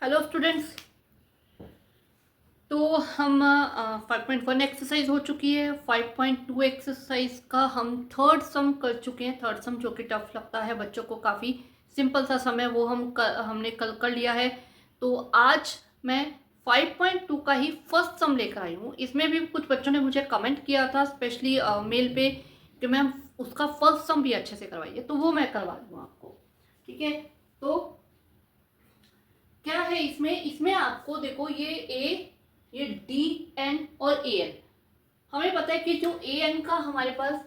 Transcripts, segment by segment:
Hello students. तो हम 5.1 exercise हो चुकी है। 5.2 एक्सरसाइज का हम थर्ड सम कर चुके हैं। थर्ड सम जो कि टफ लगता है बच्चों को, काफ़ी सिंपल सा सम है, वो हमने कल कर लिया है। तो आज मैं 5.2 का ही फर्स्ट सम लेकर आई हूँ। इसमें भी कुछ बच्चों ने मुझे कमेंट किया था, स्पेशली मेल पे, कि मैम उसका फर्स्ट सम भी अच्छे से करवाइए, तो वो मैं करवा दूँ आपको। ठीक है, तो क्या है इसमें इसमें आपको देखो, ये डी एन और ए एन। हमें पता है कि जो ए एन का हमारे पास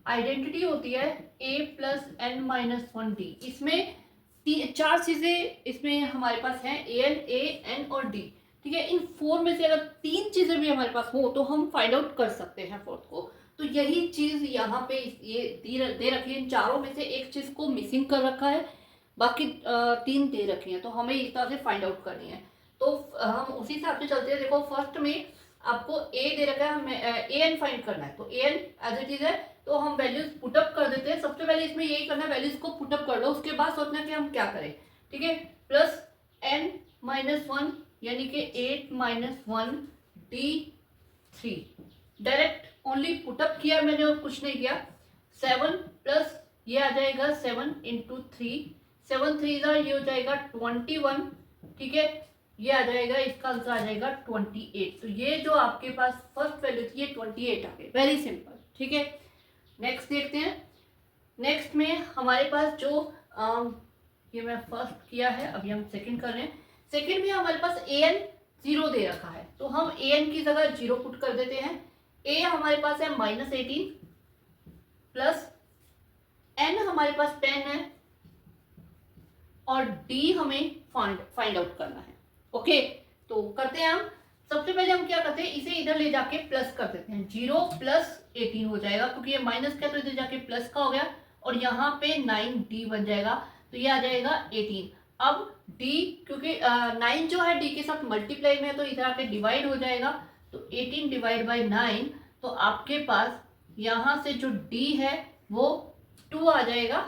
आइडेंटिटी होती है a plus n minus one d. इसमें चार चीजें इसमें हमारे पास हैं, ए एन, ए एन और डी। ठीक है, इन फोर में से अगर तीन चीजें भी हमारे पास हो तो हम फाइंड आउट कर सकते हैं फोर्थ को। तो यही चीज यहाँ पे ये दे रखी है। इन चारों में से एक चीज को मिसिंग कर रखा है, बाकी तीन दे रखी हैं, तो हमें इस तरह से फाइंड आउट करनी है। तो हम उसी हिसाब से चलते हैं। देखो, फर्स्ट में आपको ए दे रखा है, हमें ए एन फाइंड करना है। तो A N as it is है, तो हम वैल्यूज पुटअप कर देते हैं। सबसे पहले इसमें यही करना है, वैल्यूज को पुटअप कर लो, उसके बाद सोचना कि हम क्या करें। ठीक है, प्लस एन माइनस वन यानी कि 8 minus one D 3। Direct only put up किया मैंने और कुछ नहीं किया। 7 प्लस ये आ जाएगा 7 इंटू 3, 7 3 ये हो जाएगा 21। ठीक है, ये आ जाएगा, इसका आंसर आ जाएगा 28। तो ये जो आपके पास फर्स्ट वैल्यू थी ये 28 आ गई। Very simple. ठीक है, नेक्स्ट देखते हैं। नेक्स्ट में हमारे पास जो ये मैं फर्स्ट किया है, अभी हम सेकंड कर रहे हैं। सेकंड में हमारे पास ए एन 0 दे रखा है, तो हम ए एन की जगह 0 पुट कर देते हैं। ए हमारे पास है -18 प्लस एन हमारे पास 10 है और डी हमें फाइंड आउट करना है। ओके, तो करते हैं हम। सबसे पहले हम क्या करते हैं, इसे इधर ले जाके प्लस कर देते हैं। 0 प्लस 18 हो जाएगा, क्योंकि ये माइनस का तो इधर जाके प्लस का हो गया, और यहाँ पे 9d बन जाएगा, तो ये आ जाएगा 18। अब d, क्योंकि 9 जो है d के साथ मल्टीप्लाई में है, तो इधर आके डिवाइड हो जाएगा। तो 18 डिवाइड बाई 9, तो आपके पास यहाँ से जो d है वो 2 आ जाएगा।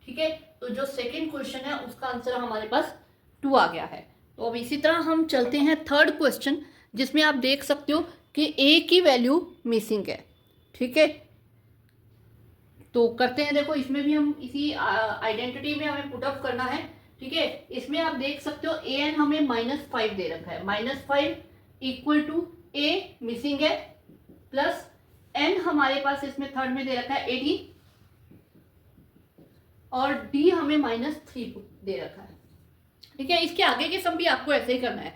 ठीक है, तो जो सेकंड क्वेश्चन है उसका आंसर हमारे पास 2 आ गया है। तो अब इसी तरह हम चलते हैं थर्ड क्वेश्चन, जिसमें आप देख सकते हो कि ए की वैल्यू मिसिंग है। ठीक है, तो करते हैं। देखो, इसमें भी हम इसी आइडेंटिटी में हमें पुटअप करना है। ठीक है, इसमें आप देख सकते हो ए एन हमें -5 दे रखा है। -5 इक्वल टू ए मिसिंग है, प्लस एन हमारे पास इसमें थर्ड में दे रखा है 18, और डी हमें -3 दे रखा है। ठीक है, इसके आगे के सम भी आपको ऐसे ही करना है।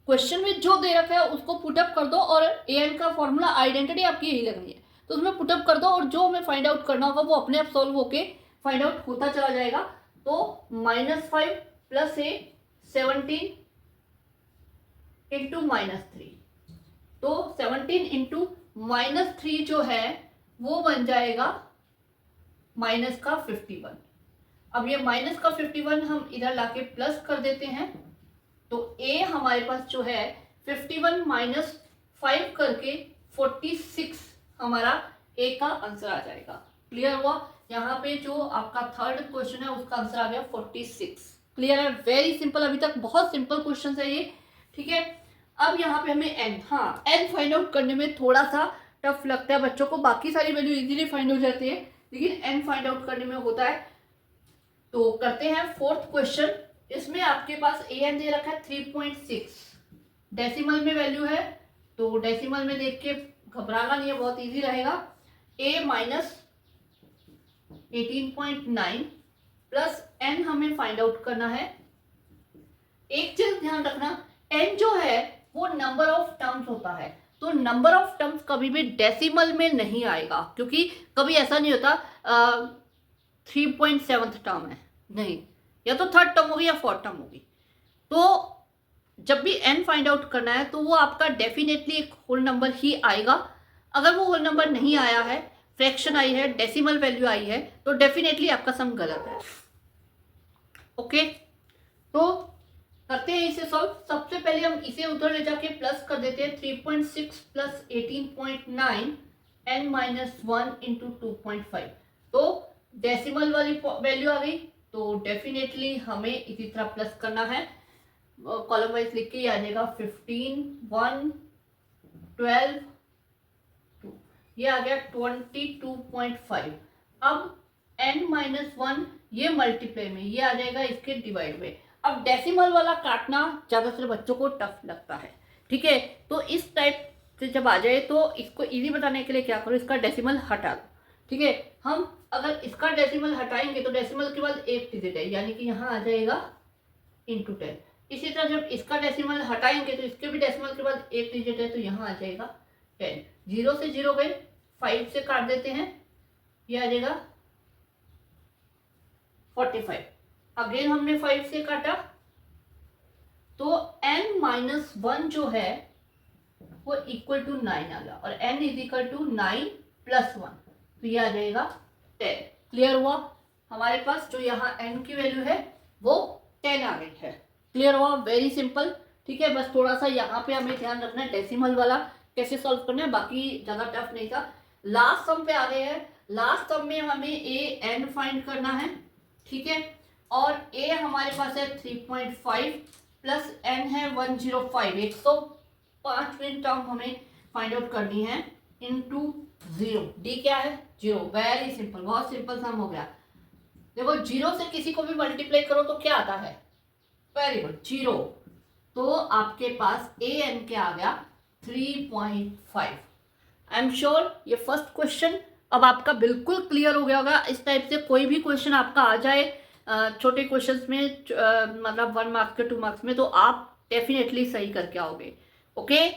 क्वेश्चन में जो दे रखा है उसको पुटअप कर दो, और ए एन का फॉर्मूला आइडेंटिटी आपकी यही लगनी है, तो उसमें पुटअप कर दो, और जो हमें फाइंड आउट करना होगा वो अपने आप सॉल्व होके फाइंड आउट होता चला जाएगा। तो -5 प्लस ए 17 इंटू -3, तो 17 इंटू -3 जो है वो बन जाएगा माइनस का 51। अब ये माइनस का 51 हम इधर लाके प्लस कर देते हैं, तो ए हमारे पास जो है 51 माइनस 5 करके 46 हमारा ए का आंसर आ जाएगा। क्लियर हुआ? यहाँ पे जो आपका थर्ड क्वेश्चन है उसका आंसर आ गया 46। क्लियर है? Very simple. अभी तक बहुत सिंपल क्वेश्चन है ये। ठीक है, अब यहाँ पे हमें एन, हाँ, एन फाइंड आउट करने में थोड़ा सा टफ लगता है बच्चों को। बाकी सारी वैल्यू इजीली फाइंड हो जाती है, लेकिन एन फाइंड आउट करने में होता है। तो करते हैं फोर्थ क्वेश्चन। इसमें आपके पास ए एन दे रखा है 3.6, डेसिमल में वैल्यू है, तो डेसिमल में देख के घबराना नहीं है, बहुत इजी रहेगा। ए माइनस 18.9 प्लस एन हमें फाइंड आउट करना है। एक चीज ध्यान रखना, एन जो है वो नंबर ऑफ टर्म्स होता है, तो नंबर ऑफ टर्म्स कभी भी डेसिमल में नहीं आएगा, क्योंकि कभी ऐसा नहीं होता 3.7 टर्म है, नहीं, या तो थर्ड टर्म होगी या फोर्थ टर्म होगी। तो जब भी एन फाइंड आउट करना है तो वो आपका डेफिनेटली एक होल नंबर ही आएगा। अगर वो होल नंबर नहीं आया है, फ्रैक्शन आई है, डेसिमल वैल्यू आई है, तो डेफिनेटली आपका सम गलत है। ओके, तो करते हैं इसे सॉल्व। सबसे पहले हम इसे उधर ले जाके प्लस कर देते हैं। 3.6 प्लस 18.9 n माइनस 1 इंटू 2.5, तो डेसिमल वाली वैल्यू आ गई, तो डेफिनेटली हमें इसी तरह प्लस करना है। कॉलम वाइज लिख के ये आ जाएगा 15, 1, 12, 2, ये आ गया 22.5। अब n-1 ये मल्टीप्लाई में, ये आ जाएगा इसके डिवाइड में। अब डेसिमल वाला काटना ज़्यादातर बच्चों को टफ लगता है, ठीक है। तो इस टाइप से जब आ जाए तो इसको इजी बताने के लिए क्या करो, इसका डेसिमल हटा दो, ठीक है। हम अगर इसका डेसिमल हटाएंगे तो डेसिमल के बाद एक डिजिट है, यानी कि यहाँ आ जाएगा इंटू 10। इसी तरह जब इसका डेसिमल हटाएंगे तो इसके भी डेसिमल के बाद एक डिजिट है, तो यहाँ आ जाएगा 10। 0 से 0 गए, 5 से काट देते हैं, ये आ जाएगा 45। अगेन हमने 5 से काटा तो n-1 जो है वो इक्वल टू 9 आ गया, और n इज इक्वल टू 9 + 1, तो ये आ जाएगा 10। क्लियर हुआ? हमारे पास जो यहाँ n की वैल्यू है वो 10 आ गई है। क्लियर हुआ? वेरी सिंपल, ठीक है। बस थोड़ा सा यहाँ पे हमें ध्यान रखना है डेसिमल वाला कैसे सॉल्व करना है, बाकी ज़्यादा टफ नहीं था। लास्ट सम पे आ गए हैं। लास्ट सम में हमें a n फाइंड करना है, ठीक है। और a हमारे पास है 3.5 प्लस n है 105, 105 टर्म हमें फाइंड आउट करनी है इनटू 0। d क्या है? 0। वेरी सिंपल, बहुत सिंपल सम हो गया। देखो 0 से किसी को भी मल्टीप्लाई करो तो क्या आता है? Very good, 0। तो आपके पास a n क्या आ गया? 3.5। आई एम श्योर ये फर्स्ट क्वेश्चन अब आपका बिल्कुल क्लियर हो गया होगा। इस टाइप से कोई भी क्वेश्चन आपका आ जाए छोटे क्वेश्चंस में, मतलब 1 मार्क्स के 2 मार्क्स में, तो आप डेफिनेटली सही करके आओगे। ओके।